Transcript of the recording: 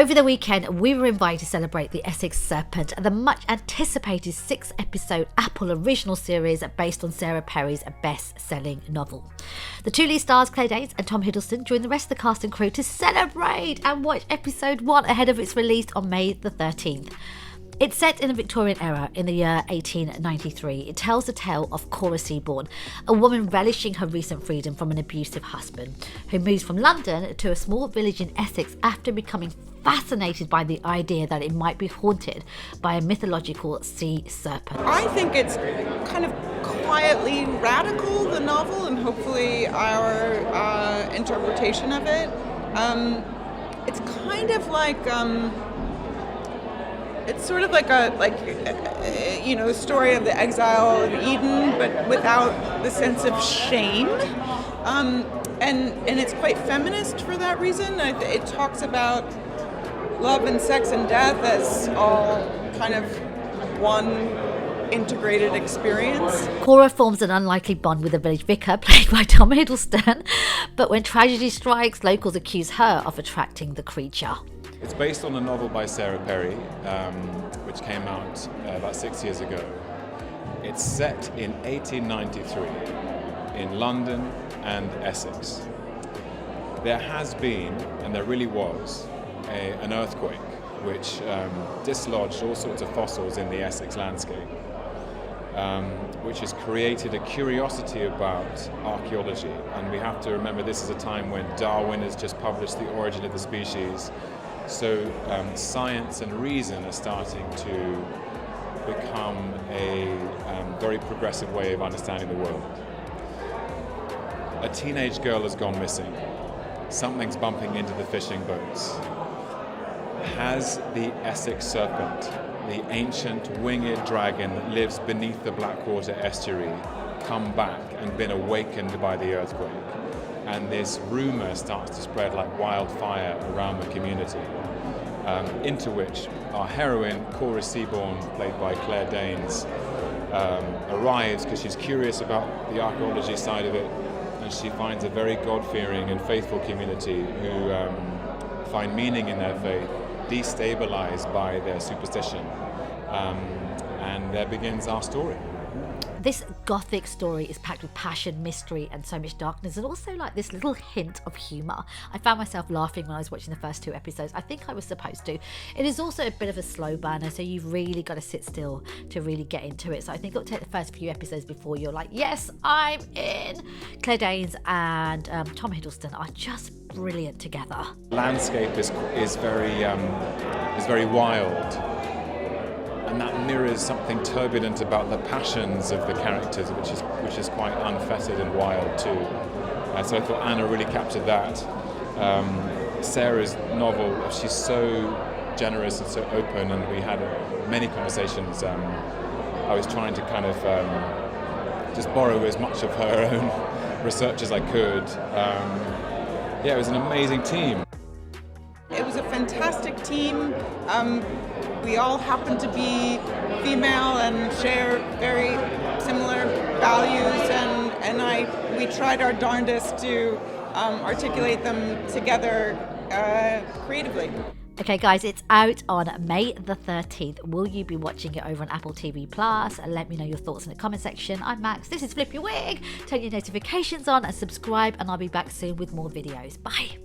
Over the weekend, we were invited to celebrate the Essex Serpent, the much anticipated 6-episode Apple original series based on Sarah Perry's best-selling novel. The two lead stars, Claire Danes and Tom Hiddleston, joined the rest of the cast and crew to celebrate and watch episode 1 ahead of its release on May the 13th. It's set in the Victorian era in the year 1893. It tells the tale of Cora Seaborne, a woman relishing her recent freedom from an abusive husband, who moves from London to a small village in Essex after becoming fascinated by the idea that it might be haunted by a mythological sea serpent. I think it's kind of quietly radical, the novel, and hopefully our interpretation of it. It's kind of like... It's sort of like a story of the exile of Eden, but without the sense of shame. And it's quite feminist for that reason. It talks about love and sex and death as all kind of one integrated experience. Cora forms an unlikely bond with the village vicar, played by Tom Hiddleston, but when tragedy strikes, locals accuse her of attracting the creature. It's based on a novel by Sarah Perry, which came out about 6 years ago. It's set in 1893 in London and Essex. There has been, and there really was, an earthquake which dislodged all sorts of fossils in the Essex landscape, which has created a curiosity about archaeology. And we have to remember this is a time when Darwin has just published The Origin of the Species. So science and reason are starting to become a very progressive way of understanding the world. A teenage girl has gone missing. Something's bumping into the fishing boats. Has the Essex Serpent, the ancient winged dragon that lives beneath the Blackwater estuary, come back and been awakened by the earthquake? And this rumour starts to spread like wildfire around the community, into which our heroine, Cora Seaborne, played by Claire Danes, arrives because she's curious about the archaeology side of it, and she finds a very God-fearing and faithful community who find meaning in their faith, destabilised by their superstition, and there begins our story. This gothic story is packed with passion, mystery and so much darkness, and also like this little hint of humour. I found myself laughing when I was watching the first 2 episodes. I think I was supposed to. It is also a bit of a slow burner, so you've really got to sit still to really get into it. So I think it'll take the first few episodes before you're like, yes, I'm in. Claire Danes and Tom Hiddleston are just brilliant together. Landscape is very wild. And that mirrors something turbulent about the passions of the characters, which is quite unfettered and wild too. So I thought Anna really captured that. Sarah's novel, she's so generous and so open, and we had many conversations. I was trying to kind of just borrow as much of her own research as I could. It was an amazing team. It was a fantastic team. We all happen to be female and share very similar values, and we tried our darndest to articulate them together creatively. Okay guys, it's out on May the 13th. Will you be watching it over on Apple TV+? Let me know your thoughts in the comment section. I'm Max, this is Flip Your Wig. Turn your notifications on and subscribe, and I'll be back soon with more videos. Bye.